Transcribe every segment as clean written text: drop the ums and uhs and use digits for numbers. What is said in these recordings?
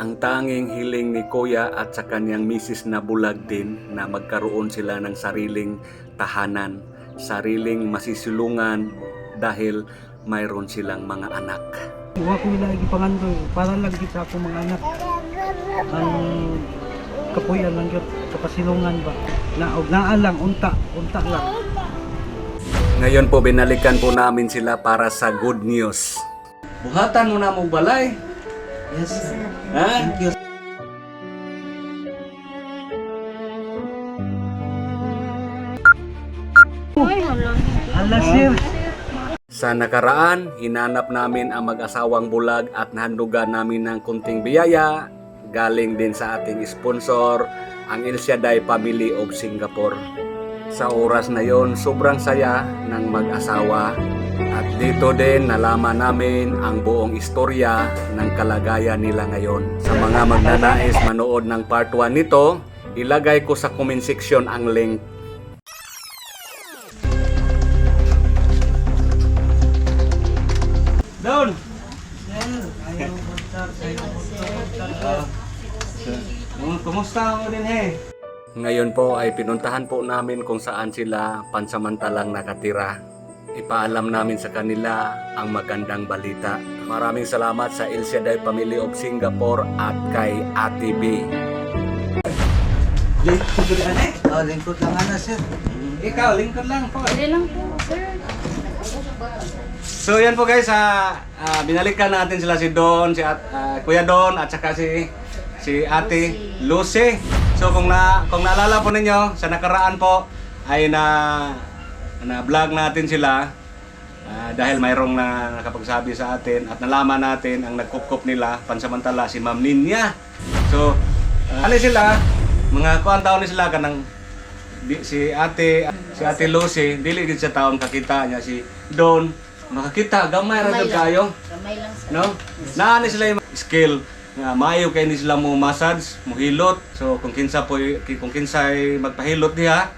Ang tanging hiling ni Kuya at sa kanyang misis na bulag din na magkaroon sila ng sariling tahanan, sariling masisilungan dahil mayroon silang mga anak. Huwag ko nila ipangandoy para lang sa akong mga anak. Ang kapuyan lang yun, kapasilungan ba? Naan lang, unta lang. Ngayon po binalikan po namin sila para sa good news. Buhatan mo na mo balay. Yes, sir. Ha? Thank you. Hala, sir. Sa nakaraan, hinanap namin ang mag-asawang bulag at nahandugan namin ng kunting biyaya galing din sa ating sponsor, ang El Shaddai Family of Singapore. Sa oras na yon, sobrang saya ng mag-asawa at dito din nalaman namin ang buong istorya ng kalagayan nila ngayon. Sa mga magnanais manood ng part 1 nito, ilagay ko sa comment section ang link. Doon! Kumusta mo din Ngayon po ay pinuntahan po namin kung saan sila pansamantalang nakatira. Ipaalam namin sa kanila ang magandang balita. Maraming salamat sa El Shaddai Family of Singapore at kay Ate B. Lingkod lang ana, sir. Ikaw, lingkod lang po. Pwede lang po, sir. So yan po guys, binalikan natin sila si Don, si Kuya Don at saka si Ate Lucy. So kung naalala po ninyo, sa nakaraan po ay na-vlog natin sila dahil mayroong nakapagsabi sa atin at nalaman natin ang nagkukup nila pansamantala si Ma'am Ninya. So sila, mga kuan taon ni sila kanang si Ate Lucy, dili gid sa taon kakita niya si Don. Makakita gamay ra jud kayo. Gamay lang, sir. No? Naani sila yung skill nga maayo kay ni sila mo massage, mo hilot. So kung kinsay magpahilot diha,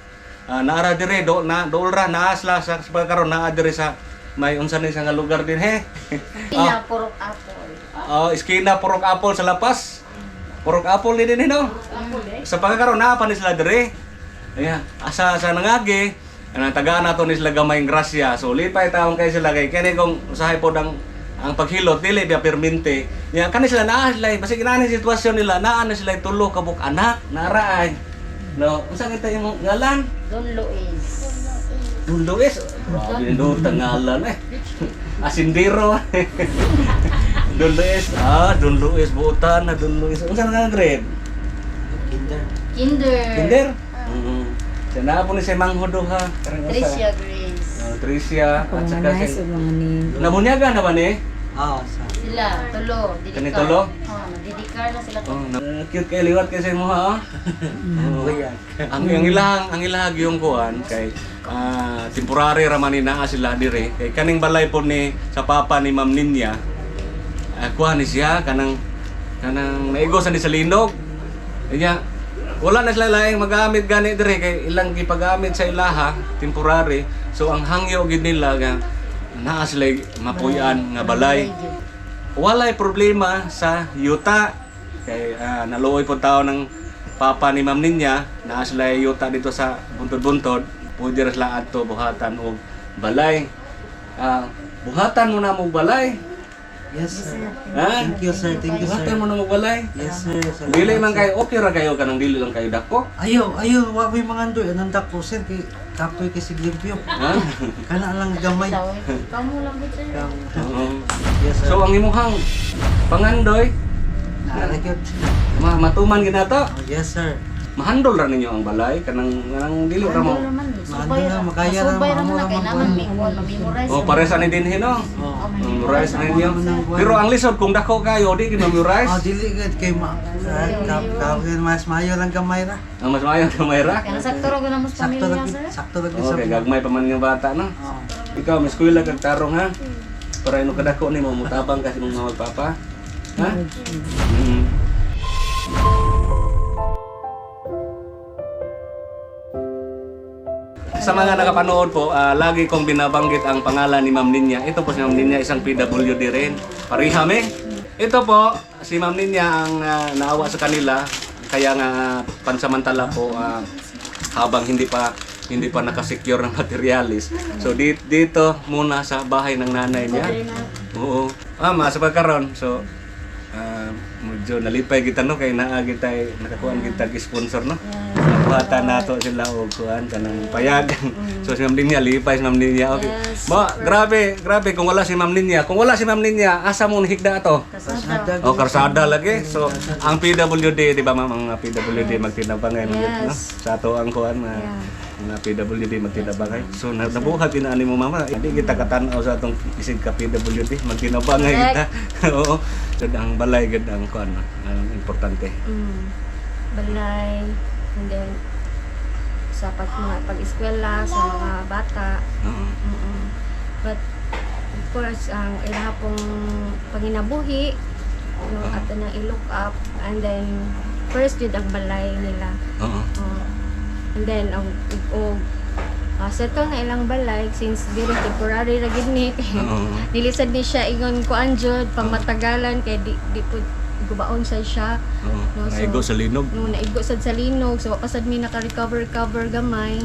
naara dire doolra naa sila sa pagkaron naa dire sa may unsa ni sa nga lugar din Ina, purok apple. Iskina Purok Apple sa Lapas. Purok Apple din no. Sa pagkaron naa pa ni sila dire. Ayan, asa sa nangagi ang tagaan nato ni sila gamayng grasya. So lipay taon kay sila kay kani kung usahay pod ang paghilot dili biya permente. Nya kani sila naa sila basig inani sitwasyon nila naa na sila tulo ka buk anak naraay. No, unsa kita imong ngalan? Don Luis. Don Luis. Grabe no tangalan Asindiro. Don Luis. Don Luis buutan na Don Luis. Unsa nga grade? Kinder. Sana po ni si Mang Hodo ha. Tricia Grace. Tricia at saka si Nabunyaga na ba ni? Sila, tulo. Kani tulo? Nadidikar na sila tulo. Cute kay liwat kasi mo ha. Ang ilang yung kuan kay temporary ra man ni naa sila dire. Kay kaning balay po ni sa papa ni Ma'am Ninya. Kuan ni siya kanang naigosan ni sa linog. Kanya wala na sila laing magamit gani dire kay ilang gipagamit sa ilaha temporary. So ang hangyo gid nila nga naa sila mapuy-an nga balay. Walay problema sa yuta kay naluoy po tao ng papa ni Ma'am Ninya naa sila yuta dito sa buntod-buntod. Pwede ra sila adto buhatan og balay. Buhatan mo na mo balay. Yes, sir. Thank you, sir. Thank you, sir. Buhatan mo na mo balay. Yes, sir. Dili man kay okay ra kayo kanang dili lang kayo dako. Ayo, wa ko'y mangandoy anang dako, sir, kay kapoy kay siglimpyo. Kana lang gamay. Kamu lang gid, sir. Yes, sir. So ang imuhang pangandoy Nalagyan. matuman ginato. Yes, sir. Mahandol ra ninyo ang balay kanang dili ra mo. Maandol lang, makaya lang, Subay maamo naman na lang kay naman memorize. Pares ani dinhi no. Oh. Memorize na ninyo. Pero ang lisod kung dako kayo di memorize. Dili gid kay mas mayo lang gamay ra. Ang mas maayo kamay ra. Kaya sakto ra gyud sa pamilya, sir. Sakto lang sa. Okay, gagmay pa man nga bata no. Oh. Ikaw may eskwela kag tarong ha. Para ino kadako nimo mutabang kasi mong mga papa. Ha? Sa mga nakapanood po, lagi kong binabanggit ang pangalan ni Ma'am Ninya. Ito po si Ma'am Ninya, isang PWD rin. Pariham eh. Ito po, Si Ma'am Ninya ang naawa sa kanila, kaya nga pansamantala po habang hindi pa nakasecure ng materialis. So dito muna sa bahay ng nanay niya. Oo. Sa pagkaroon. So medyo nalipay kita no kay naagi tay nakakuan kita sponsor no. Nakuhatan nato sila og kuan kanang payagan. So si Ma'am Ninya lipay si Ma'am Ninya. Okay. Yes. Grabe kung wala si Ma'am Ninya. Kung wala si Ma'am Ninya, asa mo higda ato? Kasada. Oh, karsada lagi. So, ang PWD, di ba ma'am, ang PWD magtinabangay no? Yes. Sa ato ang kuan mga PWD magtinabangay. So, nabuhat inaani mo mama. Hindi kita katanaw sa atong isig ka PWD magtinabangay kita. Oo. So, ang balay gud ang kuan, ang importante. Balay. And then, sa pag-eskwela, sa mga bata. Oo. But, of course, ang ilaha pong panginabuhi, at na i-look up, and then, first yun ang balay nila. Oo. And then, settle na ilang balay, since diri temporary ra gid ni, nilisad ni siya ingon ko anjud, pang matagalan, kay di po gubaon sad siya. No, so, Naigo sa linog. No, naigo sad sa linog, so pasad mi naka-recover gamay.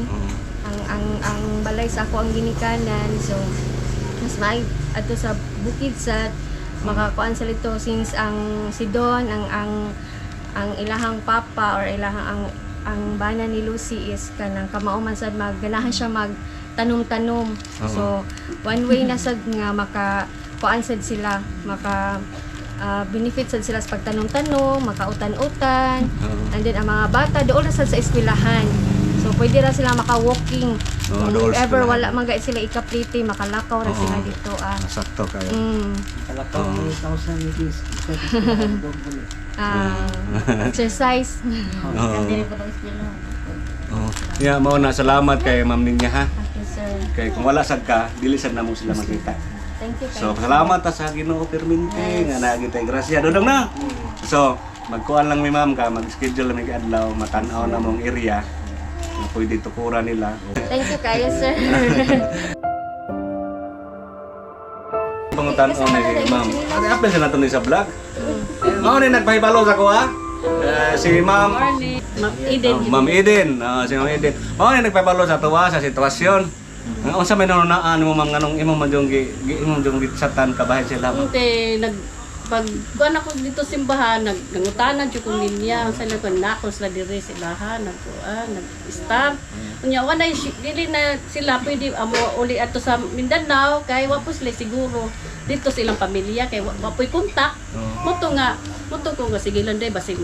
Ang balay sa ako ang ginikanan, so mas maay adto sa bukid sa makakuan sa lito, since ang si Don ang ilahang papa or ilahang ang bana ni Lucy is kanang kamauman sad magganahan siya magtanom-tanom. So one way na sad nga maka kuan sad sila, maka benefit sad sila sa pagtanom-tanom, makautan-utan. And then ang mga bata doon na sad sa eskwelahan. So pwede ra sila maka-walking. Kung doon sa ever eskwelahan. wala man ga sila ikapliti, makalakaw ra sila dito. Sakto kayo. Kalakaw ni 1,000 rupees. Exercise. Oo. Yeah, mao na salamat kay Ma'am Ninya ha. Okay, sir. Kay kung wala sad ka, dili sad namo sila makita. Thank you. So, salamat ta sa Ginoo permente nga naagi tay grasya dodong na. So, magkuan lang mi ma'am ka, mag-schedule lang mi adlaw, matan-aw na mong area na pwede tukuran nila. Thank you kayo, sir. Pangutan-aw na kay ma'am. Ano apel sa nato ni sa vlog? Mao ni nagpahibalo sa ko ha. Si Ma'am Ma'am Eden. Si Ma'am Eden. Mao ni nagpahibalo sa tuwa sa sitwasyon. Unsa may nanunaan mo ma'am nganong imo man jung gitsatan kabahin sila. Hindi, pag kuan ako dito simbahan, nangutanan jud kong ninya, sa lagon na ako sila diri simbahan, nag-start. Unya wala dili na sila pwede amo uli ato sa Mindanao kay wa po sila siguro dito sa ilang pamilya kay wa po'y kontak. Moto ko nga sige lang day basig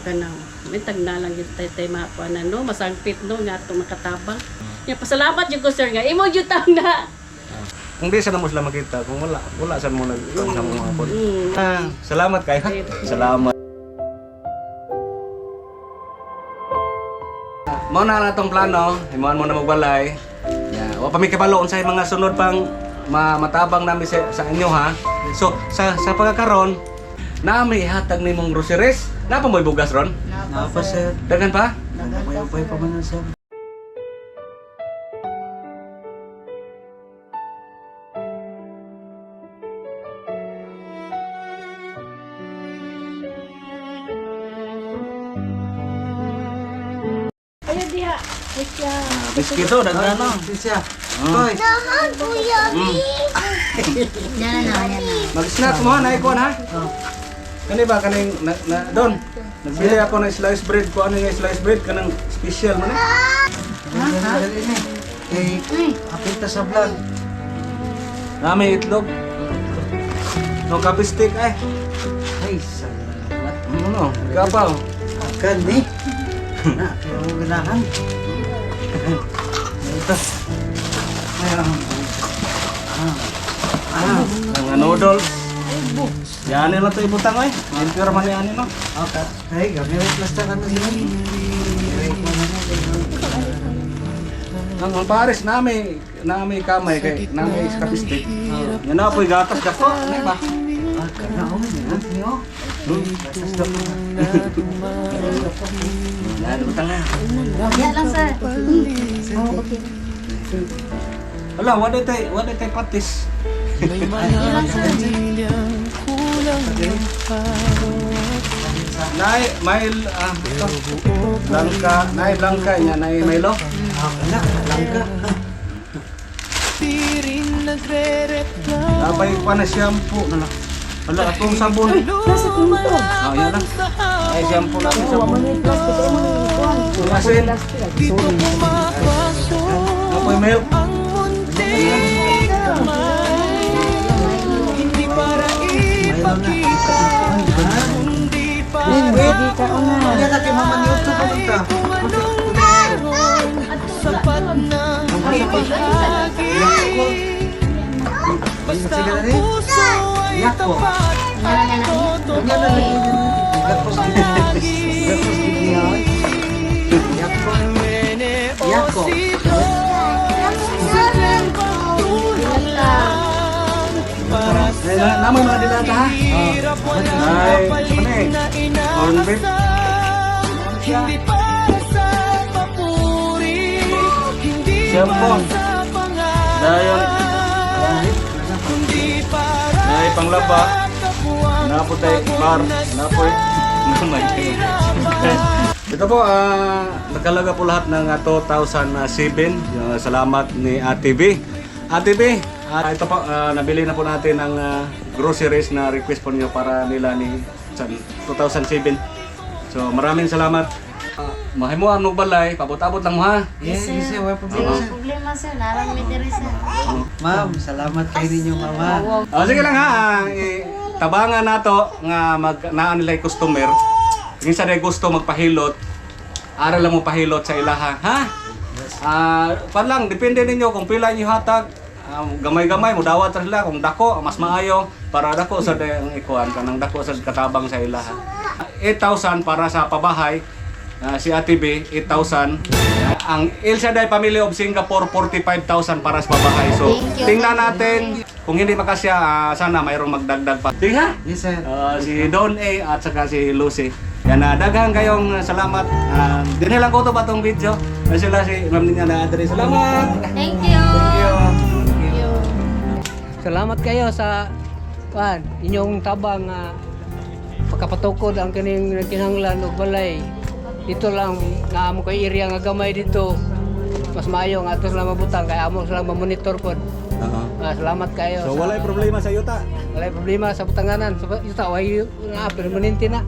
kanang mitag na lang yung tay mapuanan no, masangpit no nga ato makatabang. Ya pasalamat jud ko sir nga imo jud tang na. Kung di sana mo sila makita, kung wala saan mo sa mga pod. Salamat kay. Salamat. Mao na natong plano, himuan mo na magbalay. Wa pa mi kabalo unsay mga sunod pang matabang namin sa inyo ha. So sa pagkakaron, nami hatag nimong groceries. Napa mo'y bugas ron? Napa sir. Dagan pa? Nagpay pa man sir. Ayo dia. Isya. Biskito dagan no. Siya. Hoy. Yan na. Mag-snack mo na ikuan ha. Kani ba kaning don? Nagbili ako ng slice bread ko ano yung slice bread kanang special man Apita sa vlog. Nami itlog. No kape stick ay. Ay, salamat. Ano? Kapaw. Akan ni. Na, kaya mo ganahan. Ito. Mayroon. Ang noodles. Yan nila to ibutang ay. Impure man yan no. Okay. Hey, gamit plaster kan sila. Ang pares nami kamay kay nami kape stick. Yan na po'y gatas dako, ano ba? Kanaon na niyo. Yan ibutang na. Yan lang, sir. Okay. Wala, wala tay patis. Yan lang, sir. Nay, may langka, nay langka niya, nay Milo. Wala, langka. Napay pa na shampoo na lang. Wala atong sabon. Nasa pinto. Ah, yan lang. Ay shampoo lang Oo, sabon. mo ni plastic ay mo ni kuan. Asin. Sorry. Napay milk. Hindi ka una. Yan na kay mama ni YouTube pa punta. Basta ang puso ay tapat at totoo. Gapos Yako. Naman mga dilata ha. Ay, samanay. On beef. Hindi para sa papuri, hindi Shampoo. sa pangalan, Dayon. kundi para Nay panglaba. kapwa. Naputay bar. Napoy. Namay. Ito po, nagkalaga po lahat ng 2007. Salamat ni Ate B. Ate B, ito po, nabili na po natin ang groceries na request po niyo para nila ni 2007. So maraming salamat. Mahay mo ang balay, pabot-abot lang mo ha. Yes, yes, wala problema sir. Problema sir, narang may diri sir. Ma'am, salamat kayo ninyo mama. Sige lang ha, tabangan nato nga naan nila yung customer. Minsan ay gusto magpahilot, aral lang mo pahilot sa ilaha, ha? Pa lang, depende ninyo kung pila niyo hatag. Gamay-gamay mo dawat ra sila kung dako mas maayo para dako sa ang ikuan kanang dako sa katabang sa ilaha. 8,000 para sa pabahay. Si Ate B 8,000. Ang El Shaddai Family of Singapore 45,000 para sa pabahay. So Thank you. tingnan natin kung hindi makasya sana mayroong magdagdag pa. Sige ha? Yes sir. Si Don A at saka si Lucy. Yan na, daghan kayong salamat. Dinhi lang ko to ba tong video? Sila si Ma'am Ninya na address. Salamat. Thank you. Thank you. Salamat kayo sa inyong tabang pagkapatukod ang kining kinahanglan og balay. Dito lang naamo kay area nga gamay dito. Mas maayo nga ato sila mabutang kay amo sila mamonitor pod. Salamat kayo. So walay problema sa yuta. Walay problema sa butanganan. Sa yuta way na permanente na.